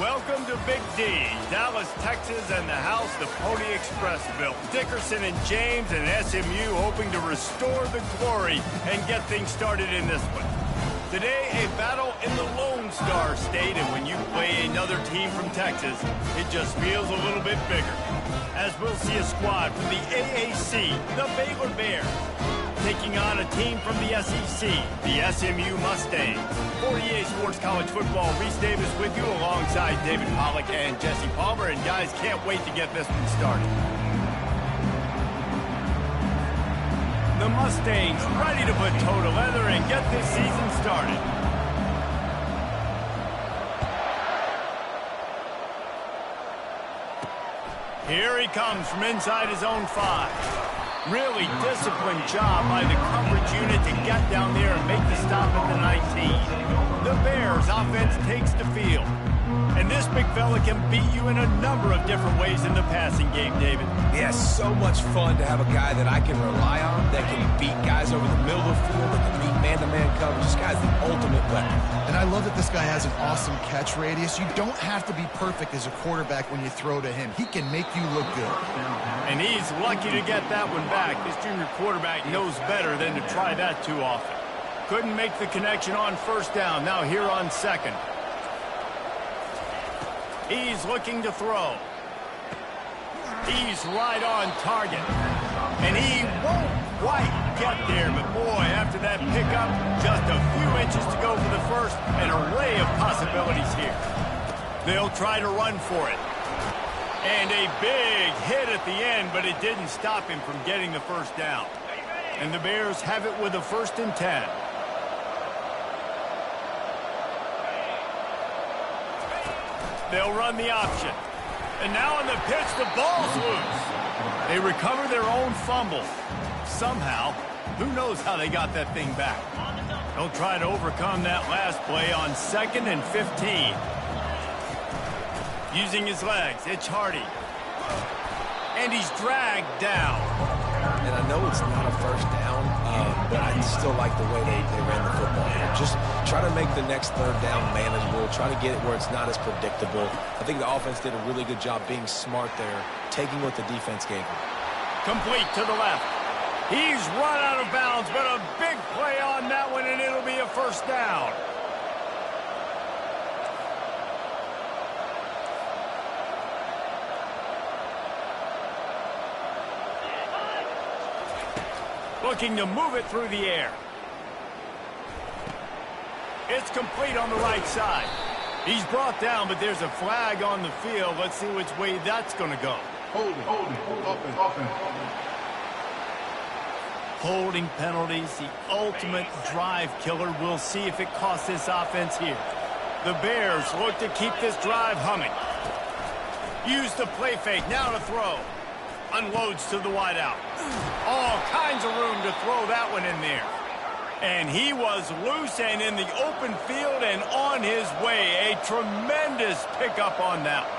Welcome to Big D, Dallas, Texas, and the house the Pony Express built. Dickerson and James and SMU hoping to restore the glory and get things started in this one. Today, a battle in the Lone Star State, and when you play another team from Texas, it just feels a little bit bigger. As we'll see a squad from the AAC, the Baylor Bears, taking on a team from the SEC, the SMU Mustangs. For EA Sports College Football, Reese Davis with you alongside David Pollack and Jesse Palmer. And guys, can't wait to get this one started. The Mustangs ready to put toe to leather and get this season started. Here he comes from inside his own 5. Really disciplined job by the coverage unit to get down there and make the stop at the 19. The Bears offense takes the field. And this big fella can beat you in a number of different ways in the passing game, David. Yeah, so much fun to have a guy that I can rely on, that can beat guys over the middle of the field, that can beat man-to-man coverage. This guy's the ultimate weapon. And I love that this guy has an awesome catch radius. You don't have to be perfect as a quarterback when you throw to him. He can make you look good. And he's lucky to get that one back. This junior quarterback knows better than to try that too often. Couldn't make the connection on first down. Now here on second. He's looking to throw. He's right on target. And he won't quite get there. But boy, after that pickup, just a few inches to go for the first. An array of possibilities here. They'll try to run for it. And a big hit at the end, but it didn't stop him from getting the first down. And the Bears have it with a 1st and 10. They'll run the option. And now on the pitch, the ball's loose. They recover their own fumble. Somehow, who knows how they got that thing back. They'll try to overcome that last play on 2nd and 15. Using his legs, it's Hardy. And he's dragged down. And I know it's not a first down, but I still like the way they ran the football here. Just try to make the next 3rd down manageable. Try to get it where it's not as predictable. I think the offense did a really good job being smart there, taking what the defense gave them. Complete to the left. He's run out of bounds, but a big play on that one, and it'll be a 1st down. Looking to move it through the air. It's complete on the right side. He's brought down, but there's a flag on the field. Let's see which way that's going to go. Hold it. Offense. Holding penalties, the ultimate drive killer. We'll see if it costs this offense here. The Bears look to keep this drive humming. Use the play fake, now to throw. Unloads to the wideout. All kinds of room to throw that one in there. And he was loose and in the open field and on his way. A tremendous pickup on that one.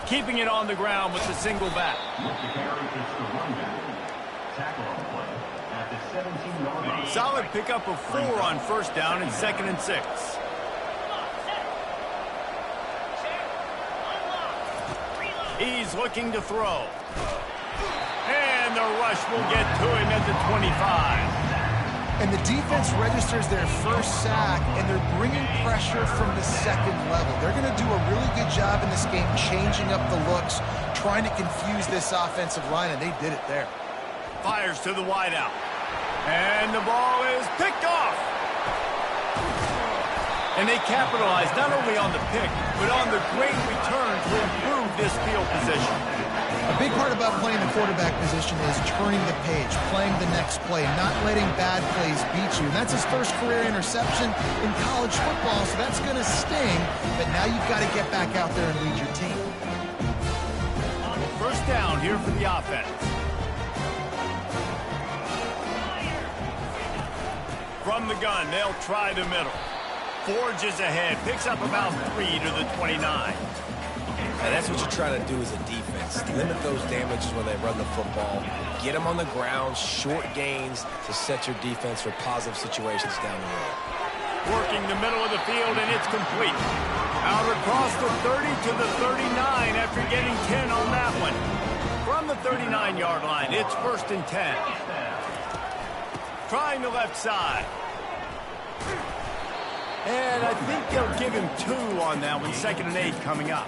Keeping it on the ground with the single back. Solid pickup of 4 on first down and 2nd and 6. He's looking to throw. And the rush will get to him at the 25. And the defense registers their first sack, and they're bringing pressure from the second level. They're going to do a really good job in this game changing up the looks, trying to confuse this offensive line, and they did it there. Fires to the wideout. And the ball is picked off. And they capitalize not only on the pick, but on the great return to improve this field position. A big part about playing the quarterback position is turning the page, playing the next play, not letting bad plays beat you. And that's his first career interception in college football, so that's going to sting. But now you've got to get back out there and lead your team. First down here for the offense. From the gun, they'll try the middle. Forges ahead, picks up about 3 to the 29. And that's what you try to do as a defense. Limit those damages when they run the football. Get them on the ground, short gains to set your defense for positive situations down the road. Working the middle of the field, and it's complete. Out across the 30 to the 39 after getting 10 on that one. From the 39-yard line, it's 1st and 10. Trying the left side. And I think they'll give him 2 on that one. 2nd and 8 coming up.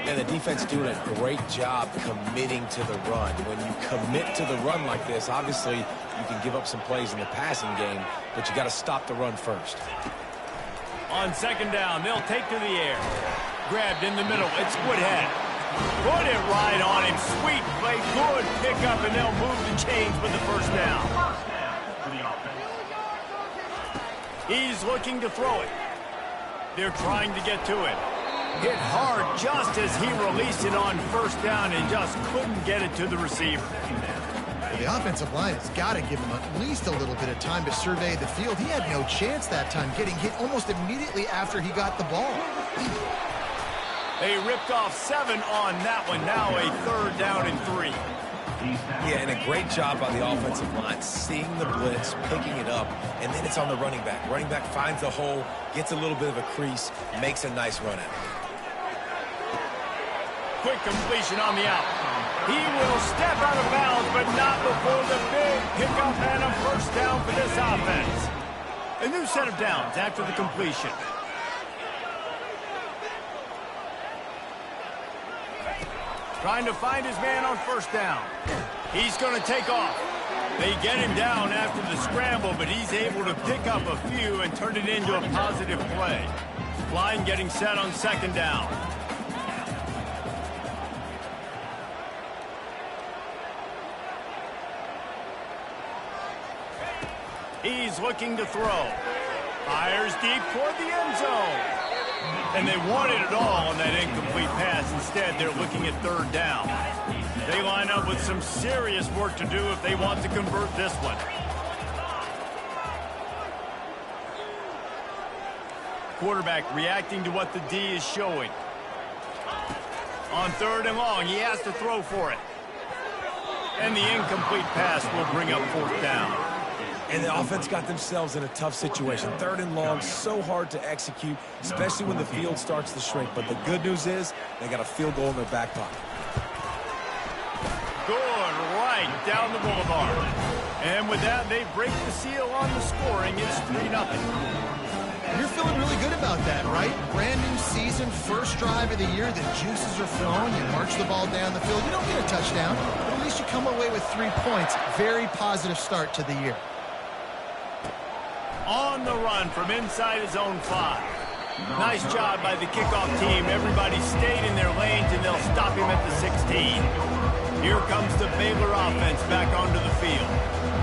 And the defense doing a great job committing to the run. When you commit to the run like this, obviously you can give up some plays in the passing game, but you got to stop the run first. On 2nd down, they'll take to the air. Grabbed in the middle. It's Woodhead. Put it right on him. Sweet play. Good pickup, and they'll move the chains with the first down. He's looking to throw it. They're trying to get to it. Hit hard just as he released it on first down and just couldn't get it to the receiver. The offensive line has got to give him at least a little bit of time to survey the field. He had no chance that time, getting hit almost immediately after he got the ball. They ripped off 7 on that one. Now a 3rd down and 3. Yeah, and a great job by the offensive line, seeing the blitz, picking it up, and then it's on the running back. Running back finds the hole, gets a little bit of a crease, makes a nice run at it. Quick completion on the out. He will step out of bounds, but not before the big pickup and a first down for this offense. A new set of downs after the completion. Trying to find his man on first down. He's going to take off. They get him down after the scramble, but he's able to pick up a few and turn it into a positive play. Line getting set on 2nd down. He's looking to throw. Fires deep toward the end zone. And they wanted it all on that incomplete pass. Instead, they're looking at 3rd down. They line up with some serious work to do if they want to convert this one. Quarterback reacting to what the D is showing. On 3rd and long, he has to throw for it. And the incomplete pass will bring up 4th down. And the offense got themselves in a tough situation. 3rd and long, so hard to execute, especially when the field starts to shrink. But the good news is they got a field goal in their back pocket. Good, right down the boulevard. And with that, they break the seal on the scoring. It's 3-0. You're feeling really good about that, right? Brand new season, first drive of the year, the juices are flowing. You march the ball down the field. You don't get a touchdown, but at least you come away with 3 points. Very positive start to the year. On the run from inside his own 5. Nice job by the kickoff team. Everybody stayed in their lanes, and they'll stop him at the 16. Here comes the Baylor offense back onto the field.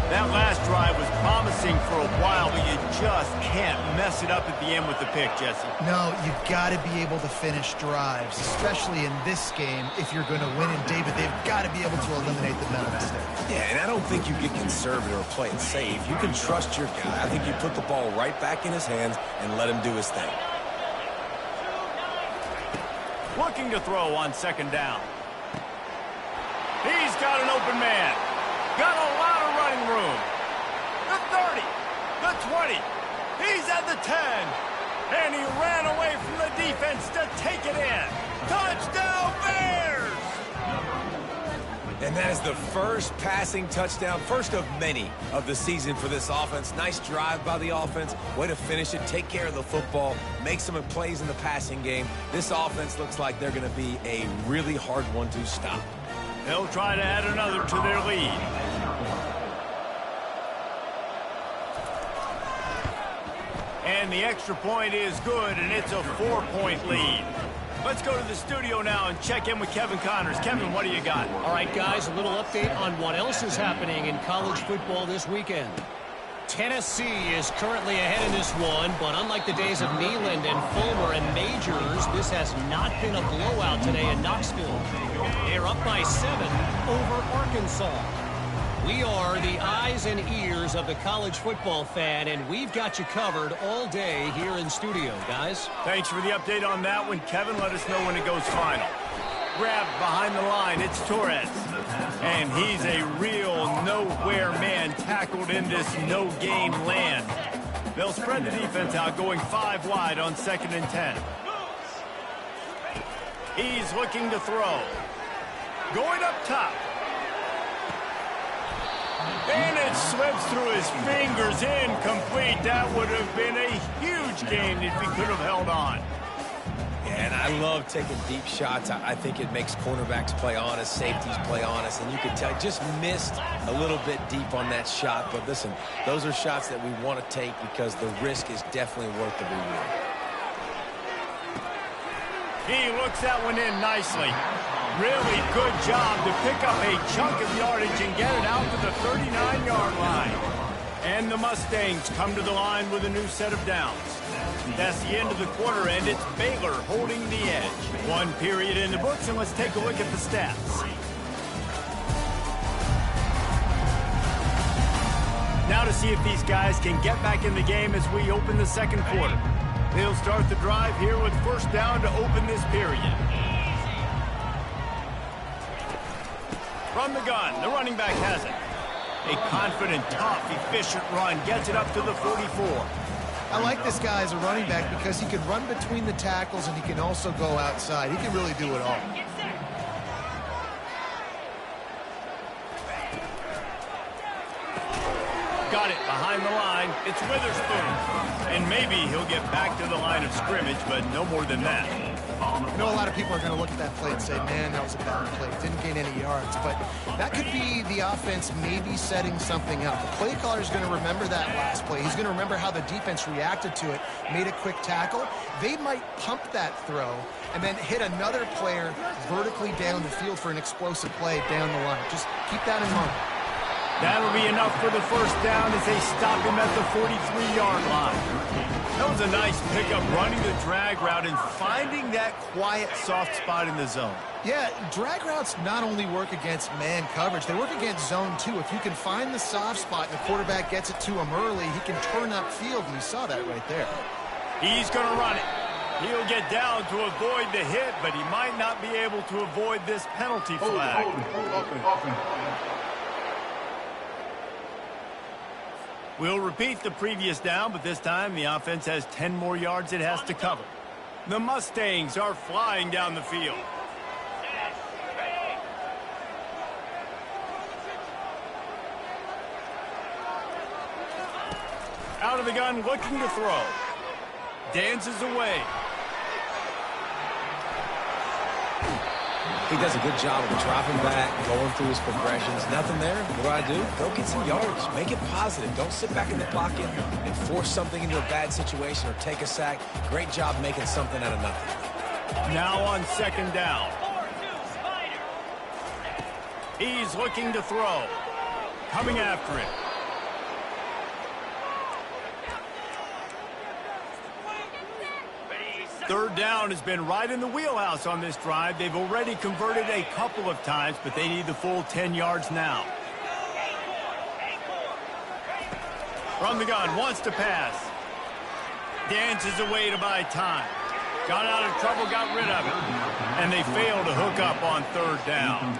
That last drive was promising for a while, but you just can't mess it up at the end with the pick, Jesse. No, you've got to be able to finish drives, especially in this game if you're going to win. And, David, they've got to be able to eliminate the mental mistake. Yeah, and I don't think you get conservative or play it safe. You can trust your guy. I think you put the ball right back in his hands and let him do his thing. Looking to throw on second down. He's got an open man. Got a lot of running room. The 30, the 20. He's at the 10. And he ran away from the defense to take it in. Touchdown, Bears! And that is the first passing touchdown, first of many of the season for this offense. Nice drive by the offense. Way to finish it, take care of the football, make some plays in the passing game. This offense looks like they're going to be a really hard one to stop. They'll try to add another to their lead. And the extra point is good, and it's a 4-point lead. Let's go to the studio now and check in with Kevin Connors. Kevin, what do you got? All right, guys, a little update on what else is happening in college football this weekend. Tennessee is currently ahead in this one, but unlike the days of Neyland and Fulmer and Majors, this has not been a blowout today in Knoxville. They're up by 7 over Arkansas. We are the eyes and ears of the college football fan, and we've got you covered all day here in studio, guys. Thanks for the update on that one, Kevin. Let us know when it goes final. Grabbed behind the line, it's Torres. And he's a real nowhere man tackled in this no-gain land. They'll spread the defense out, going 5 wide on 2nd and 10. He's looking to throw. Going up top. And it slips through his fingers, incomplete. That would have been a huge gain if he could have held on. Yeah, and I love taking deep shots. I think it makes cornerbacks play honest, safeties play honest, and you can tell just missed a little bit deep on that shot. But listen, those are shots that we want to take because the risk is definitely worth the reward. He looks that one in nicely. Really good job to pick up a chunk of yardage and get it out to the 39-yard line. And the Mustangs come to the line with a new set of downs. That's the end of the quarter, and it's Baylor holding the edge. 1 period in the books, and let's take a look at the stats. Now to see if these guys can get back in the game as we open the second quarter. They'll start the drive here with first down to open this period. From the gun, the running back has it. A confident, tough, efficient run gets it up to the 44. I like this guy as a running back because he can run between the tackles and he can also go outside. He can really do it all. Got it behind the line. It's Witherspoon. And maybe he'll get back to the line of scrimmage, but no more than that. I know a lot of people are going to look at that play and say, man, that was a bad play. Didn't gain any yards. But that could be the offense maybe setting something up. The play caller is going to remember that last play. He's going to remember how the defense reacted to it, made a quick tackle. They might pump that throw and then hit another player vertically down the field for an explosive play down the line. Just keep that in mind. That'll be enough for the first down as they stop him at the 43-yard line. That was a nice pickup, running the drag route and finding that quiet, soft spot in the zone. Yeah, drag routes not only work against man coverage, they work against zone too. If you can find the soft spot and the quarterback gets it to him early, he can turn upfield, and you saw that right there. He's going to run it. He'll get down to avoid the hit, but he might not be able to avoid this penalty flag. We'll repeat the previous down, but this time the offense has 10 more yards it has to cover. The Mustangs are flying down the field. Out of the gun, looking to throw. Dances away. He does a good job of dropping back, going through his progressions. Nothing there. What do? Go get some yards. Make it positive. Don't sit back in the pocket and force something into a bad situation or take a sack. Great job making something out of nothing. Now on second down. He's looking to throw. Coming after it. Third down has been right in the wheelhouse on this drive. They've already converted a couple of times, but they need the full 10 yards now. From the gun, wants to pass. Dances away to buy time. Got out of trouble, got rid of it. And they fail to hook up on third down.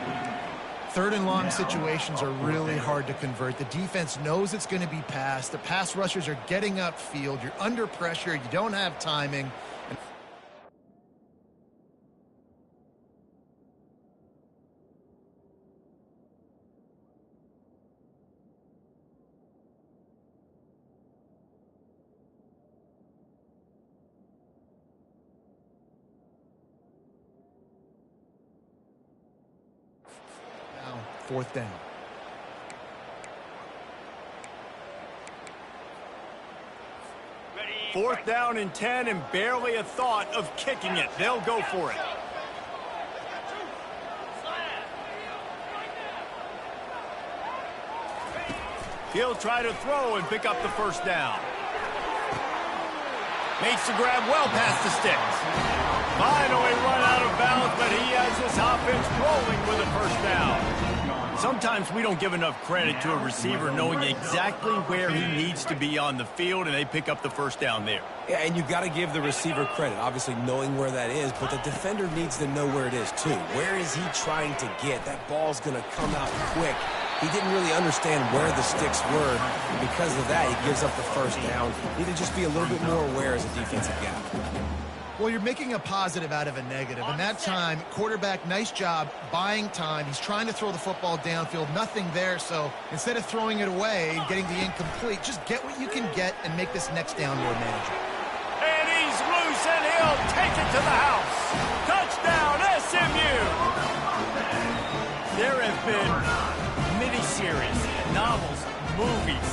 Third and long situations are really hard to convert. The defense knows it's going to be passed. The pass rushers are getting upfield. You're under pressure. You don't have timing. Fourth down. Fourth down and 10 and barely a thought of kicking it. They'll go for it. He'll try to throw and pick up the first down. Makes the grab well past the sticks. Finally run out of bounds, but he has this offense rolling with a first down. Sometimes we don't give enough credit to a receiver knowing exactly where he needs to be on the field, and they pick up the first down there. Yeah, and you've got to give the receiver credit, obviously knowing where that is, but the defender needs to know where it is too. Where is he trying to get? That ball's going to come out quick. He didn't really understand where the sticks were, and because of that, he gives up the first down. Need to just be a little bit more aware as a defensive guy. Well, you're making a positive out of a negative. And that time, quarterback, nice job buying time. He's trying to throw the football downfield. Nothing there. So instead of throwing it away and getting the incomplete, just get what you can get and make this next down more manageable. And he's loose, and he'll take it to the house. Touchdown, SMU! There have been miniseries, novels, movies,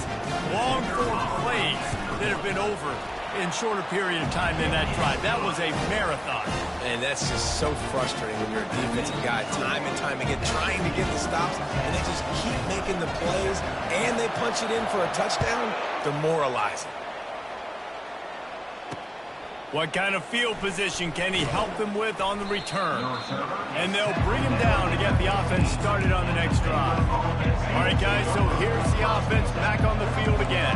long-form plays that have been over in shorter period of time than that drive. That was a marathon. And that's just so frustrating when you're a defensive guy, time and time again, trying to get the stops, and they just keep making the plays, and they punch it in for a touchdown. Demoralizing. What kind of field position can he help them with on the return? And they'll bring him down to get the offense started on the next drive. All right, guys, so here's the offense back on the field again.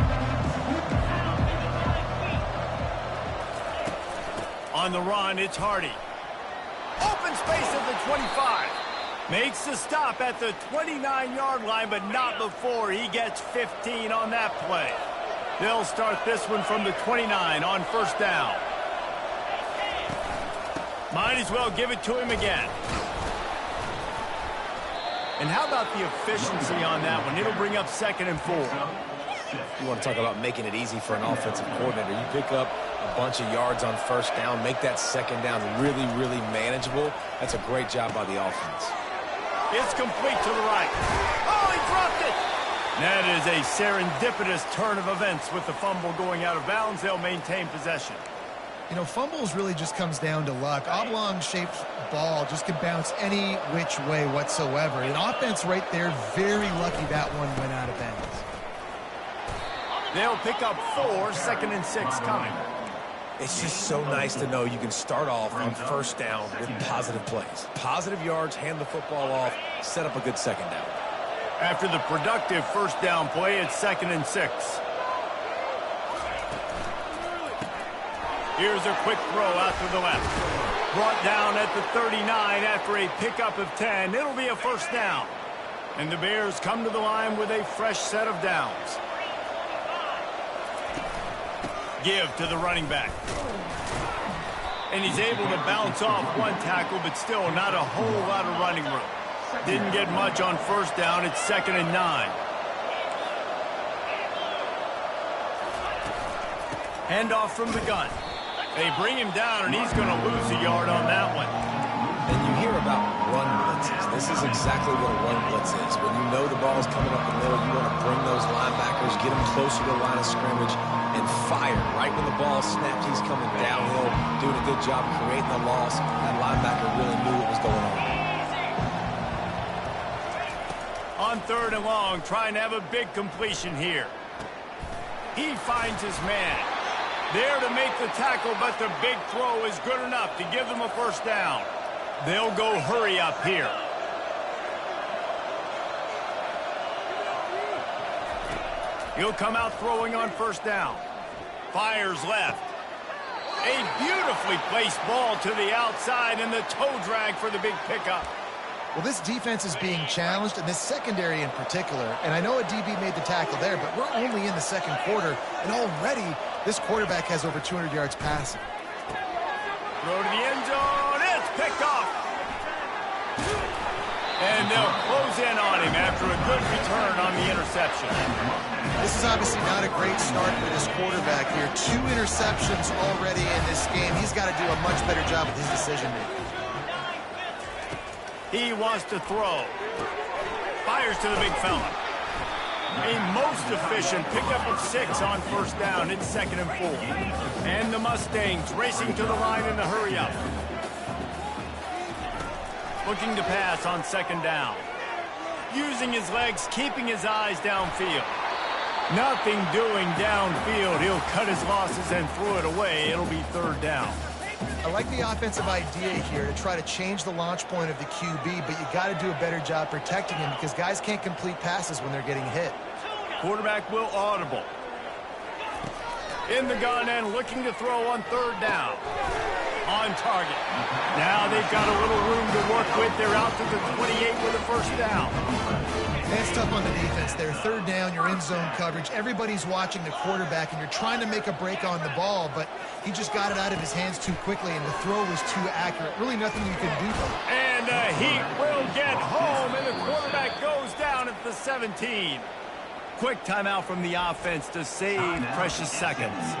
On the run, it's Hardy. Open space at the 25. Makes the stop at the 29-yard line, but not before he gets 15 on that play. They'll start this one from the 29 on first down. Might as well give it to him again. And how about the efficiency on that one? It'll bring up 2nd and 4. You want to talk about making it easy for an offensive coordinator. You pick up a bunch of yards on first down, make that second down really, really manageable. That's a great job by the offense. It's complete to the right. Oh, he dropped it! That is a serendipitous turn of events with the fumble going out of bounds. They'll maintain possession. You know, fumbles really just comes down to luck. Oblong-shaped ball just can bounce any which way whatsoever. An offense right there, very lucky that one went out of bounds. They'll pick up 4, 2nd and 6 coming. It's just so nice to know you can start off on first down with positive plays. Positive yards, hand the football off, set up a good second down. After the productive first down play, it's 2nd and 6. Here's a quick throw out to the left. Brought down at the 39 after a pickup of 10. It'll be a first down. And the Bears come to the line with a fresh set of downs. Give to the running back. And he's able to bounce off one tackle, but still not a whole lot of running room. Didn't get much on first down. It's 2nd and 9. Handoff from the gun. They bring him down, and he's going to lose a yard on that one. And you hear about run blitzes. This is exactly what a run blitz is. When you know the ball's coming up the middle, you want to bring those linebackers, get them closer to the line of scrimmage, and fire. Right when the ball snapped, he's coming downhill, doing a good job creating the loss. That linebacker really knew what was going on. On 3rd and long, trying to have a big completion here. He finds his man. There to make the tackle, but the big throw is good enough to give them a first down. They'll go hurry up here. He'll come out throwing on first down. Fires left. A beautifully placed ball to the outside, and the toe drag for the big pickup. Well, this defense is being challenged, and this secondary in particular. And I know a DB made the tackle there, but we're only in the second quarter, and already this quarterback has over 200 yards passing. Throw to the end zone. It's picked off. And they'll close in on him after a good return on the interception. This is obviously not a great start for this quarterback here. 2 interceptions already in this game. He's got to do a much better job with his decision-making. He wants to throw. Fires to the big fella. A most efficient pickup of 6 on first down. It's 2nd and 4. And the Mustangs racing to the line in the hurry-up. Looking to pass on 2nd down. Using his legs, keeping his eyes downfield. Nothing doing downfield. He'll cut his losses and throw it away. It'll be 3rd down. I like the offensive idea here to try to change the launch point of the QB, but you got to do a better job protecting him because guys can't complete passes when they're getting hit. Quarterback will audible. In the gun and looking to throw on 3rd down. On target. Now they've got a little room to work with. They're out to the 28 with a first down. That's tough on the defense there. 3rd down, you're in zone coverage. Everybody's watching the quarterback, and you're trying to make a break on the ball, but he just got it out of his hands too quickly, and the throw was too accurate. Really nothing you can do. And he will get home, and the quarterback goes down at the 17. Quick timeout from the offense to save precious seconds.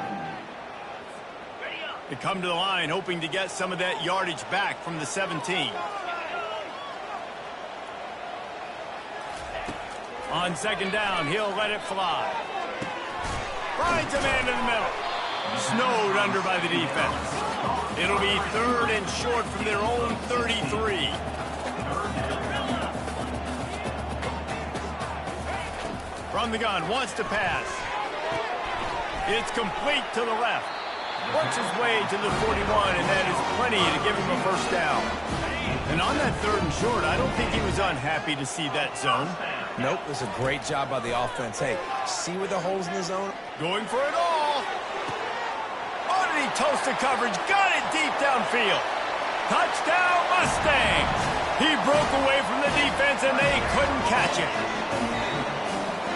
They come to the line hoping to get some of that yardage back from the 17. On 2nd down, he'll let it fly. Finds a man in the middle. Snowed under by the defense. It'll be 3rd and short from their own 33. From the gun, wants to pass. It's complete to the left. Works his way to the 41, and that is plenty to give him a first down. And on that 3rd and short, I don't think he was unhappy to see that zone. Nope, it was a great job by the offense. Hey, see where the holes in the zone? Going for it all. Oh, did he toast the coverage? Got it deep downfield. Touchdown, Mustangs. He broke away from the defense, and they couldn't catch it.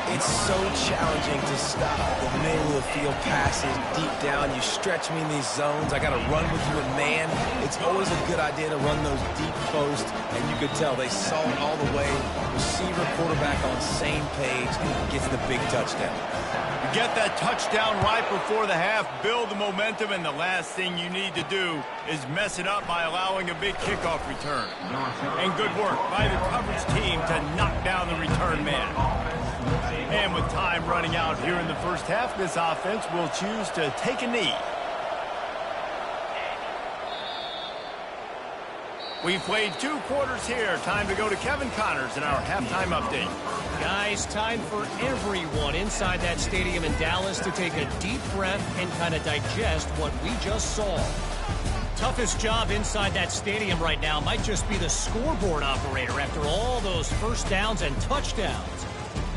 It's so challenging to stop the middle of the field passes deep down. You stretch me in these zones. I got to run with you in man. It's always a good idea to run those deep posts, and you could tell they saw it all the way. Receiver, quarterback on same page, gets the big touchdown. Get that touchdown right before the half, build the momentum, and the last thing you need to do is mess it up by allowing a big kickoff return. And good work by the coverage team to knock down the return man. And with time running out here in the first half, this offense will choose to take a knee. We've played 2 quarters here. Time to go to Kevin Connors in our halftime update. Guys, time for everyone inside that stadium in Dallas to take a deep breath and kind of digest what we just saw. Toughest job inside that stadium right now might just be the scoreboard operator after all those first downs and touchdowns.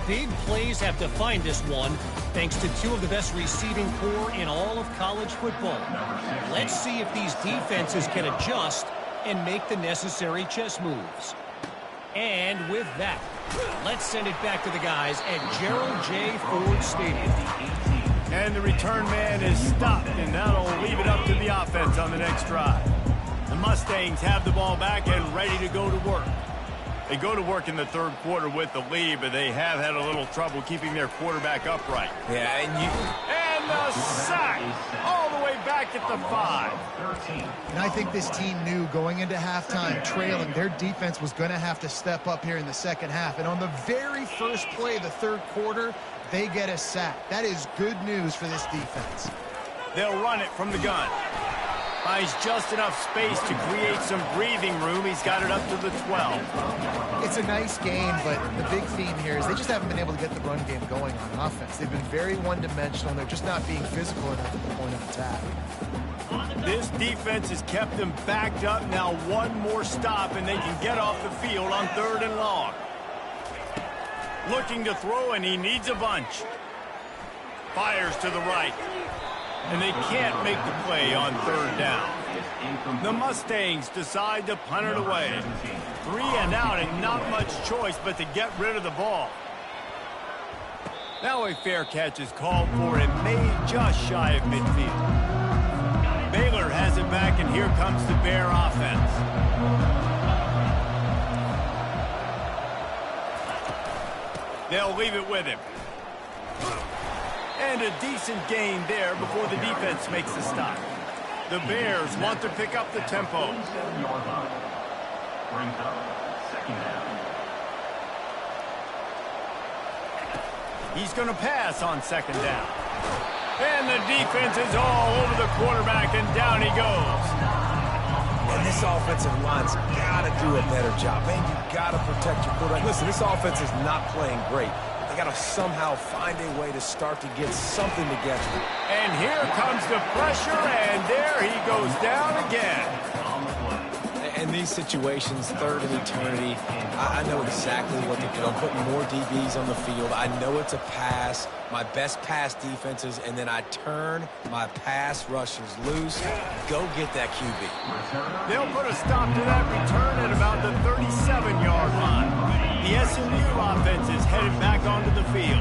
Big plays have defined this one, thanks to 2 of the best receiving corps in all of college football. Let's see if these defenses can adjust and make the necessary chess moves. And with that, let's send it back to the guys at Gerald J. Ford Stadium. And the return man is stopped, and that'll leave it up to the offense on the next drive. The Mustangs have the ball back and ready to go to work. They go to work in the 3rd quarter with the lead, but they have had a little trouble keeping their quarterback upright. Yeah, and the sack all the way back at the 5. And I think this team knew going into halftime trailing, their defense was going to have to step up here in the second half. And on the very first play of the 3rd quarter, they get a sack. That is good news for this defense. They'll run it from the gun. Finds just enough space to create some breathing room. He's got it up to the 12. It's a nice game, but the big theme here is they just haven't been able to get the run game going on offense. They've been very one-dimensional, and they're just not being physical enough at the point of attack. This defense has kept them backed up. Now one more stop, and they can get off the field on 3rd and long. Looking to throw, and he needs a bunch. Fires to the right. And they can't make the play on 3rd down. The Mustangs decide to punt it away. 3 and out, and not much choice but to get rid of the ball. Now a fair catch is called for and made just shy of midfield. Baylor has it back, and here comes the Bear offense. They'll leave it with him. And a decent gain there before the defense makes the stop. The Bears want to pick up the tempo. He's going to pass on 2nd down. And the defense is all over the quarterback, and down he goes. And this offensive line's got to do a better job. Man, you got to protect your quarterback. Listen, this offense is not playing great. They got to somehow find a way to start to get something together. And here comes the pressure, and there he goes down again. In these situations, 3rd and eternity, I know exactly what to do. I'm putting more DBs on the field. I know it's a pass, my best pass defenses, and then I turn my pass rushers loose. Go get that QB. They'll put a stop to that return at about the 37-yard line. The SMU offense is headed back onto the field.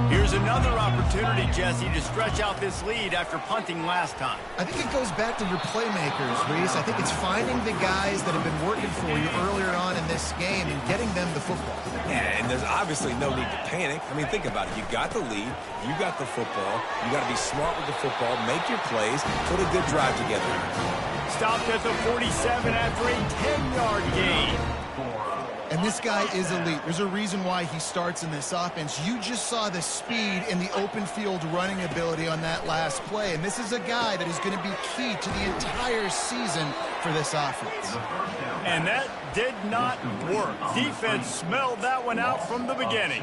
Here's another opportunity, Jesse, to stretch out this lead after punting last time. I think it goes back to your playmakers, Reese. I think it's finding the guys that have been working for you earlier on in this game and getting them the football. Yeah, and there's obviously no need to panic. I mean, think about it. You got the lead. You got the football. You got to be smart with the football. Make your plays. Put a good drive together. Stopped at the 47 after a 10-yard gain. And this guy is elite. There's a reason why he starts in this offense. You just saw the speed and the open field running ability on that last play. And this is a guy that is going to be key to the entire season for this offense. And that did not work. Defense smelled that one out from the beginning.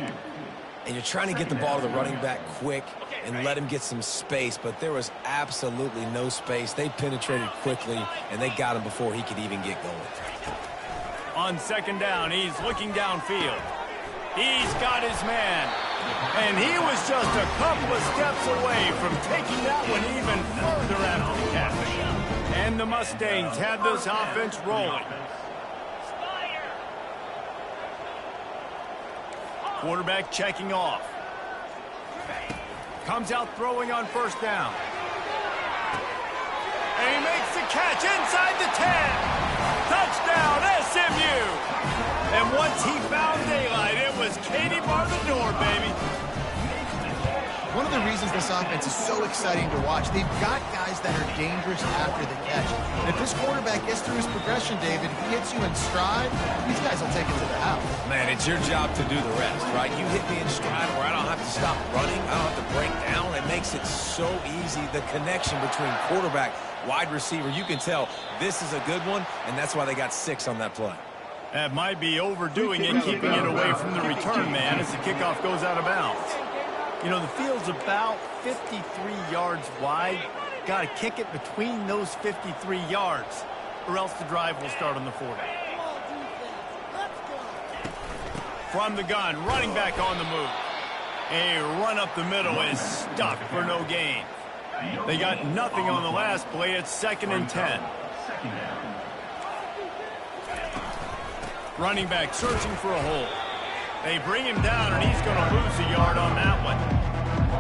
And you're trying to get the ball to the running back quick and let him get some space, but there was absolutely no space. They penetrated quickly, and they got him before he could even get going. On 2nd down, he's looking downfield. He's got his man. And he was just a couple of steps away from taking that one even further after the catch. And the Mustangs have this offense rolling. Quarterback checking off. Comes out throwing on 1st down. And he makes the catch inside the 10. Touchdown, SMU! And once he found daylight, it was Katie bar the door, baby. One of the reasons this offense is so exciting to watch, they've got guys that are dangerous after the catch. And if this quarterback gets through his progression, David, if he hits you in stride, these guys will take it to the house. Man, it's your job to do the rest, right? You hit me in stride where I don't have to stop running. I don't have to break down. It makes it so easy. The connection between quarterback, wide receiver, you can tell this is a good one, and that's why they got 6 on that play. That might be overdoing it, keeping it away from the return man as the kickoff goes out of bounds. You know, the field's about 53 yards wide. Got to kick it between those 53 yards, or else the drive will start on the 40. From the gun, running back on the move. A run up the middle is stuck for no gain. They got nothing on the last play. It's 2nd and 10. Running back searching for a hole. They bring him down, and he's going to lose a yard on that one.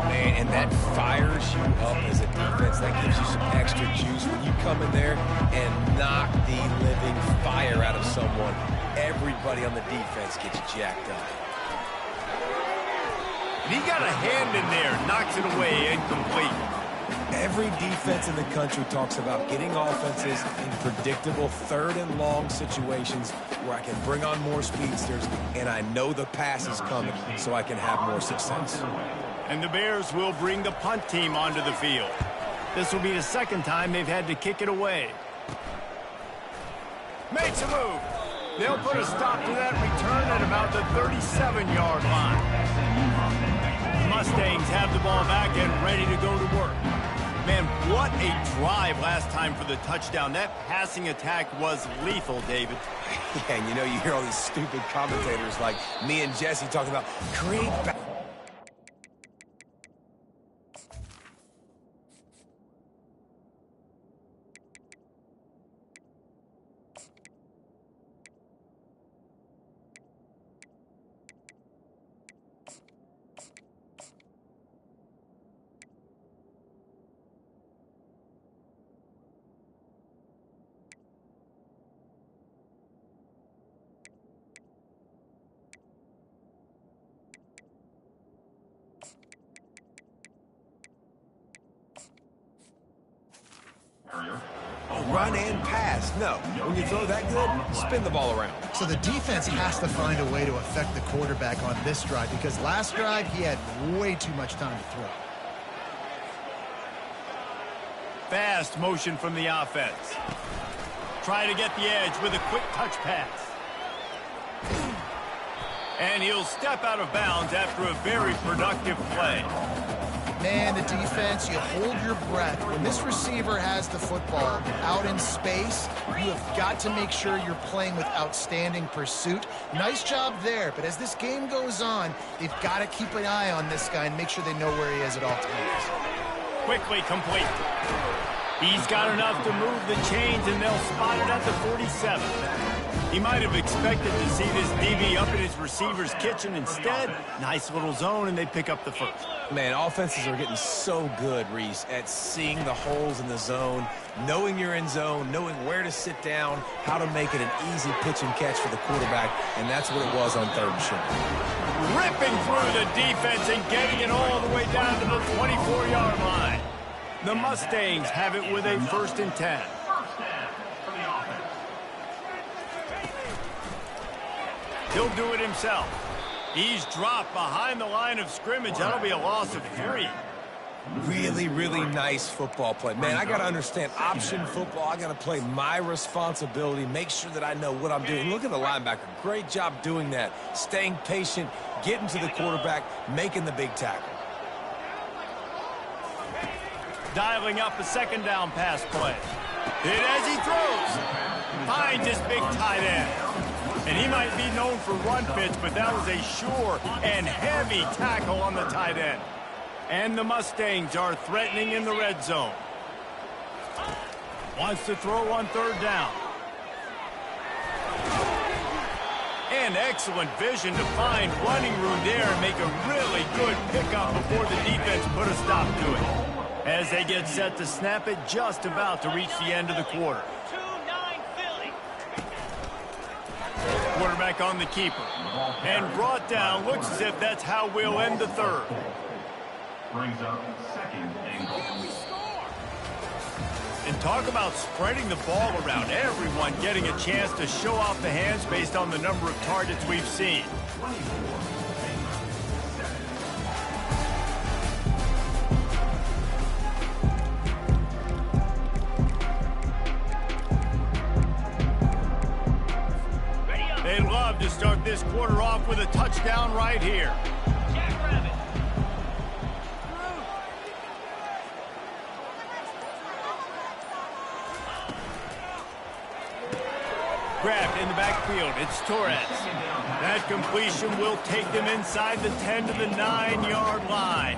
Man, and that fires you up as a defense. That gives you some extra juice when you come in there and knock the living fire out of someone. Everybody on the defense gets jacked up. And he got a hand in there, knocks it away, incomplete. Every defense in the country talks about getting offenses in predictable 3rd and long situations where I can bring on more speedsters and I know the pass is coming so I can have more success. And the Bears will bring the punt team onto the field. This will be the second time they've had to kick it away. Makes a move. They'll put a stop to that return at about the 37-yard line. Mustangs have the ball back and ready to go to work. Man, what a drive last time for the touchdown. That passing attack was lethal, David. Yeah, and you know, you hear all these stupid commentators like me and Jesse talking about create back. Run and pass. No. When you throw that good, spin the ball around. So the defense has to find a way to affect the quarterback on this drive because last drive he had way too much time to throw. Fast motion from the offense. Try to get the edge with a quick touch pass. And he'll step out of bounds after a very productive play. Man, the defense, you hold your breath. When this receiver has the football out in space, you have got to make sure you're playing with outstanding pursuit. Nice job there, but as this game goes on, they've got to keep an eye on this guy and make sure they know where he is at all times. Quickly complete. He's got enough to move the chains, and they'll spot it at the 47. He might have expected to see this DB up in his receiver's kitchen. Instead, nice little zone, and they pick up the first. Man, offenses are getting so good, Reese, at seeing the holes in the zone, knowing you're in zone, knowing where to sit down, how to make it an easy pitch and catch for the quarterback, and that's what it was on third and short. Ripping through the defense and getting it all the way down to the 24-yard line. The Mustangs have it with a 1st and 10. He'll do it himself. He's dropped behind the line of scrimmage. That'll be a loss of 3. Really, really nice football play. Man, I got to understand option football. I got to play my responsibility, make sure that I know what I'm doing. Look at the linebacker. Great job doing that. Staying patient, getting to the quarterback, making the big tackle. Dialing up a 2nd down pass play. Hit as he throws. Finds his big tight end. And he might be known for run fits, but that was a sure and heavy tackle on the tight end. And the Mustangs are threatening in the red zone. Wants to throw on 3rd down. And excellent vision to find running room there and make a really good pickup before the defense put a stop to it. As they get set to snap it, just about to reach the end of the quarter. Quarterback on the keeper. And brought down. Looks as if that's how we'll end the third. Brings up 2nd and goal. And talk about spreading the ball around. Everyone getting a chance to show off the hands based on the number of targets we've seen. They'd love to start this quarter off with a touchdown right here. Grabbed in the backfield. It's Torres. That completion will take them inside the 10 to the 9-yard line.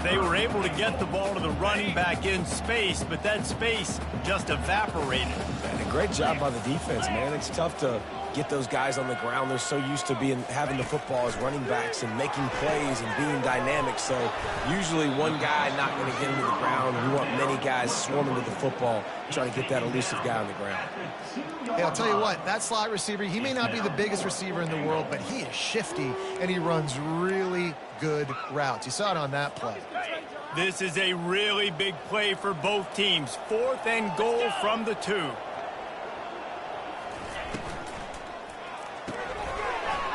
They were able to get the ball to the running back in space, but that space just evaporated. And a great job by the defense, man. It's tough to get those guys on the ground. They're so used to having the football as running backs and making plays and being dynamic. So usually one guy not going to get into the ground. We want many guys swarming to the football, trying to get that elusive guy on the ground. Hey, I'll tell you what, that slot receiver, he may not be the biggest receiver in the world, but he is shifty, and he runs really good routes. You saw it on that play. This is a really big play for both teams. 4th and goal from the 2.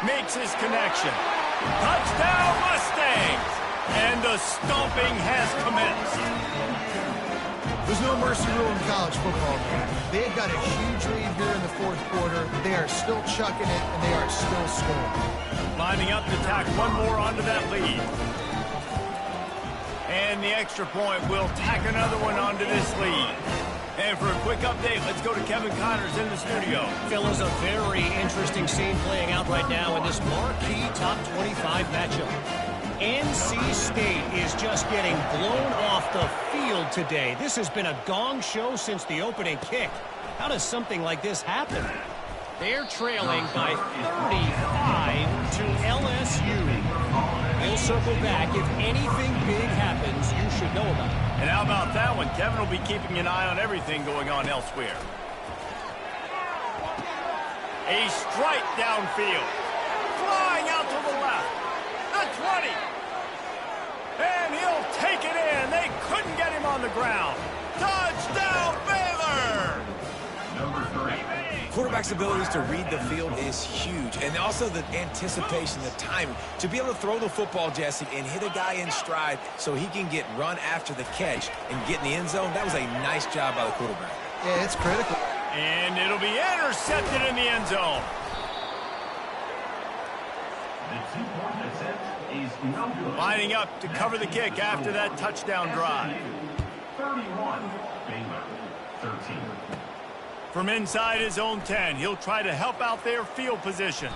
Makes his connection. Touchdown, Mustangs! And the stomping has commenced. There's no mercy rule in college football, man. They've got a huge lead here in the fourth quarter. They are still chucking it, and they are still scoring. Lining up to tack one more onto that lead. And the extra point will tack another one onto this lead. And for a quick update, let's go to Kevin Connors in the studio. Phil, is a very interesting scene playing out right now in this marquee top 25 matchup. NC State is just getting blown off the field today. This has been a gong show since the opening kick. How does something like this happen? They're trailing by 35 to LSU. We'll circle back. If anything big happens, you should know about it. And how about that one? Kevin will be keeping an eye on everything going on elsewhere. A strike downfield. Flying out to the left. The 20. And he'll take it in. They couldn't get him on the ground. Touchdown, Baylor! Number 3. Quarterback's abilities to read the field is huge, and also the anticipation, the timing. To be able to throw the football, Jesse, and hit a guy in stride so he can get run after the catch and get in the end zone, that was a nice job by the quarterback. Yeah, it's critical. And it'll be intercepted in the end zone. The 2-point attempt is no good. Lining up to cover the kick after that touchdown drive. 31. Baylor. 13. From inside his own 10, he'll try to help out their field position.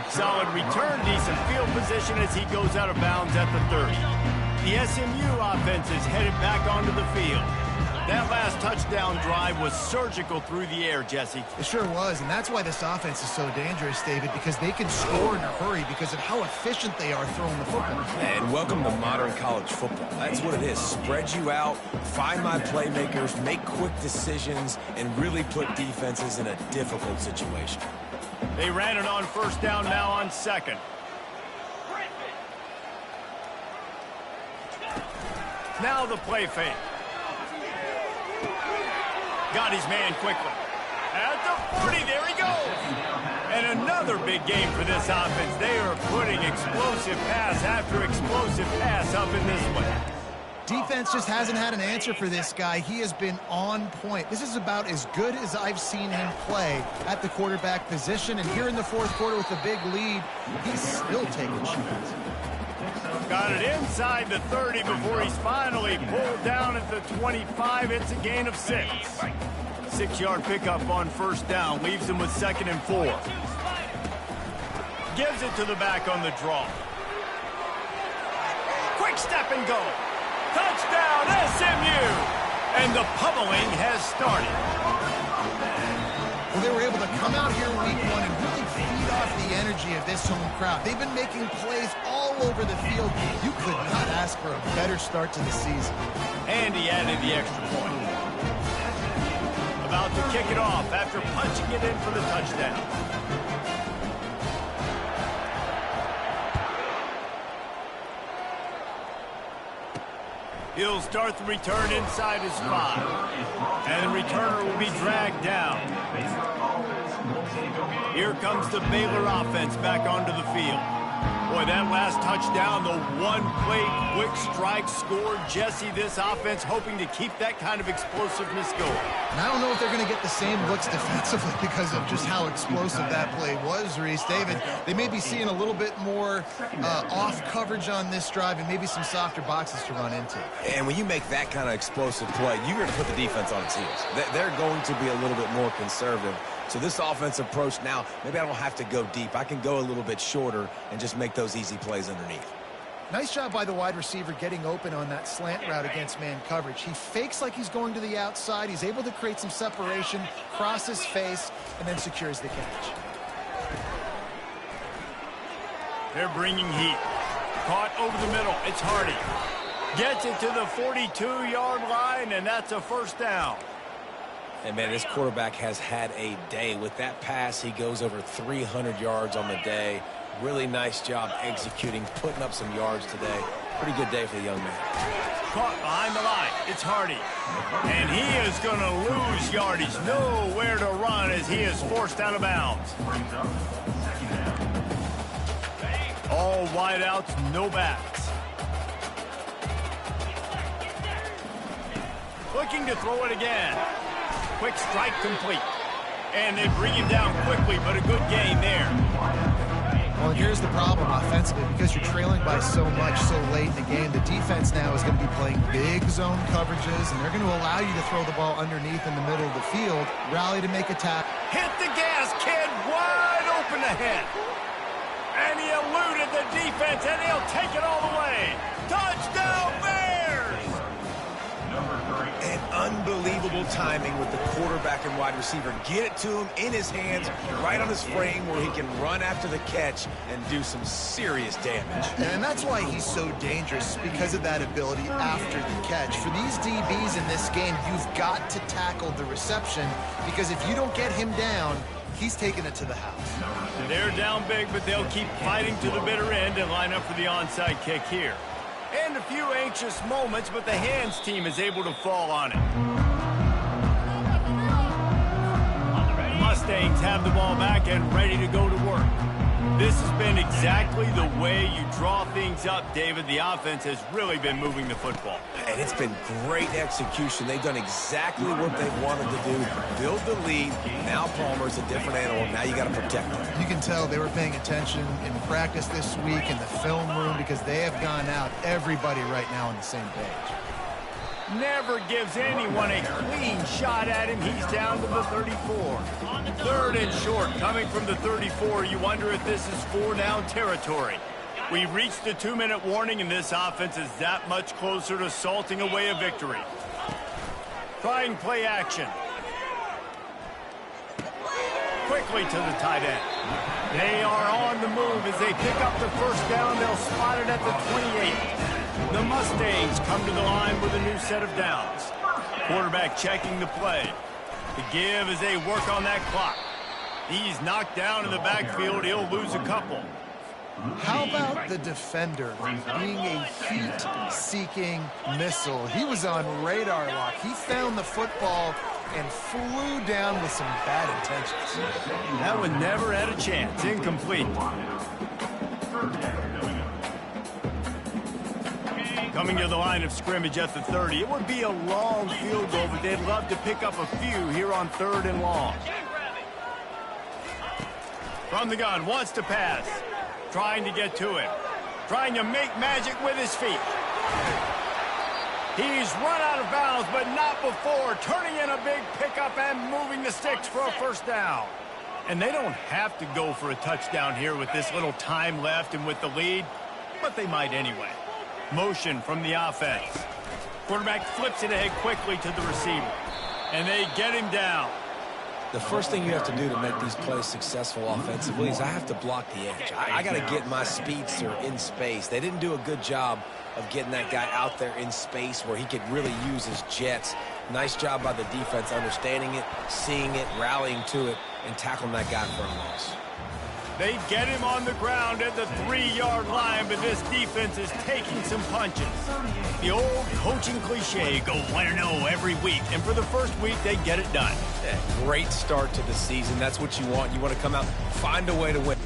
Solid return, decent field position as he goes out of bounds at the 30. The SMU offense is headed back onto the field. That last touchdown drive was surgical through the air, Jesse. It sure was, and that's why this offense is so dangerous, David, because they can score in a hurry because of how efficient they are throwing the football. And welcome to modern college football. That's what it is. Spread you out, find my playmakers, make quick decisions, and really put defenses in a difficult situation. They ran it on first down, now on second. Now the play fake. Got his man quickly. At the 40, there he goes. And another big game for this offense. They are putting explosive pass after explosive pass up in this one. Defense just hasn't had an answer for this guy. He has been on point. This is about as good as I've seen him play at the quarterback position. And here in the fourth quarter with a big lead, he's still taking shots. Got it inside the 30 before he's finally pulled down at the 25. It's a gain of 6. 6-yard pickup on first down. Leaves him with 2nd and 4. Gives it to the back on the draw. Quick step and go. Touchdown, SMU! And the pummeling has started. Well, they were able to come out here week 1 and really feed off the energy of this home crowd. They've been making plays all over the field. You could not ask for a better start to the season. And he added the extra point. About to kick it off after punching it in for the touchdown. He'll start the return inside his 5. And the returner will be dragged down. Here comes the Baylor offense back onto the field. Boy, that last touchdown, the one-play quick strike scored. Jesse, this offense hoping to keep that kind of explosiveness going. And I don't know if they're going to get the same looks defensively because of just how explosive that play was, Reese. David, they may be seeing a little bit more off coverage on this drive and maybe some softer boxes to run into. And when you make that kind of explosive play, you're going to put the defense on its heels. They're going to be a little bit more conservative. So this offensive approach now, maybe I don't have to go deep. I can go a little bit shorter and just make those easy plays underneath. Nice job by the wide receiver getting open on that slant route against man coverage. He fakes like he's going to the outside. He's able to create some separation, cross his face, and then secures the catch. They're bringing heat. Caught over the middle. It's Hardy. Gets it to the 42-yard line, and that's a first down. And, man, this quarterback has had a day. With that pass, he goes over 300 yards on the day. Really nice job executing, putting up some yards today. Pretty good day for the young man. Caught behind the line. It's Hardy. And he is going to lose yardage. Nowhere to run as he is forced out of bounds. All wideouts, no backs. Looking to throw it again. Quick strike complete. And they bring him down quickly, but a good gain there. Well, here's the problem offensively. Because you're trailing by so much so late in the game, the defense now is going to be playing big zone coverages, and they're going to allow you to throw the ball underneath in the middle of the field, rally to make a tackle. Hit the gas, kid. Wide open ahead. And he eluded the defense, and he'll take it all the way. Touchdown, Bears! And unbelievable timing with the quarterback and wide receiver. Get it to him in his hands, right on his frame where he can run after the catch and do some serious damage. And that's why he's so dangerous, because of that ability after the catch. For these DBs in this game, you've got to tackle the reception, because if you don't get him down, he's taking it to the house. They're down big, but they'll keep fighting to the bitter end and line up for the onside kick here. And a few anxious moments, but the hands team is able to fall on it. Mustangs have the ball back and ready to go to work. This has been exactly the way you draw things up, David. The offense has really been moving the football. And it's been great execution. They've done exactly what they wanted to do. Build the lead. Now Palmer's a different animal. Now you got to protect him. You can tell they were paying attention in practice this week in the film room, because they have gone out, everybody right now on the same page. Never gives anyone a clean shot at him. He's down to the 34. Third and short, coming from the 34. You wonder if this is 4-down territory. We reached the 2-minute warning, and this offense is that much closer to salting away a victory. Trying play action. Quickly to the tight end. They are on the move as they pick up the first down. They'll spot it at the 28. The Mustangs come to the line with a new set of downs. Quarterback checking the play. The give as they work on that clock. He's knocked down in the backfield. He'll lose a couple. How about the defender being a heat-seeking missile? He was on radar lock. He found the football and flew down with some bad intentions. That one never had a chance. Incomplete. Coming to the line of scrimmage at the 30. It would be a long field goal, but they'd love to pick up a few here on 3rd and long. From the gun, wants to pass. Trying to get to it. Trying to make magic with his feet. He's run out of bounds, but not before. Turning in a big pickup and moving the sticks for a first down. And they don't have to go for a touchdown here with this little time left and with the lead, but they might anyway. Motion from the offense. Quarterback flips it ahead quickly to the receiver. And they get him down. The first thing you have to do to make these plays successful offensively is I have to block the edge. I got to get my speedster in space. They didn't do a good job of getting that guy out there in space where he could really use his jets. Nice job by the defense understanding it, seeing it, rallying to it, and tackling that guy for a loss. They get him on the ground at the 3-yard line, but this defense is taking some punches. The old coaching cliche, go 1-0 every week, and for the first week, they get it done. Yeah, great start to the season. That's what you want. You want to come out, find a way to win.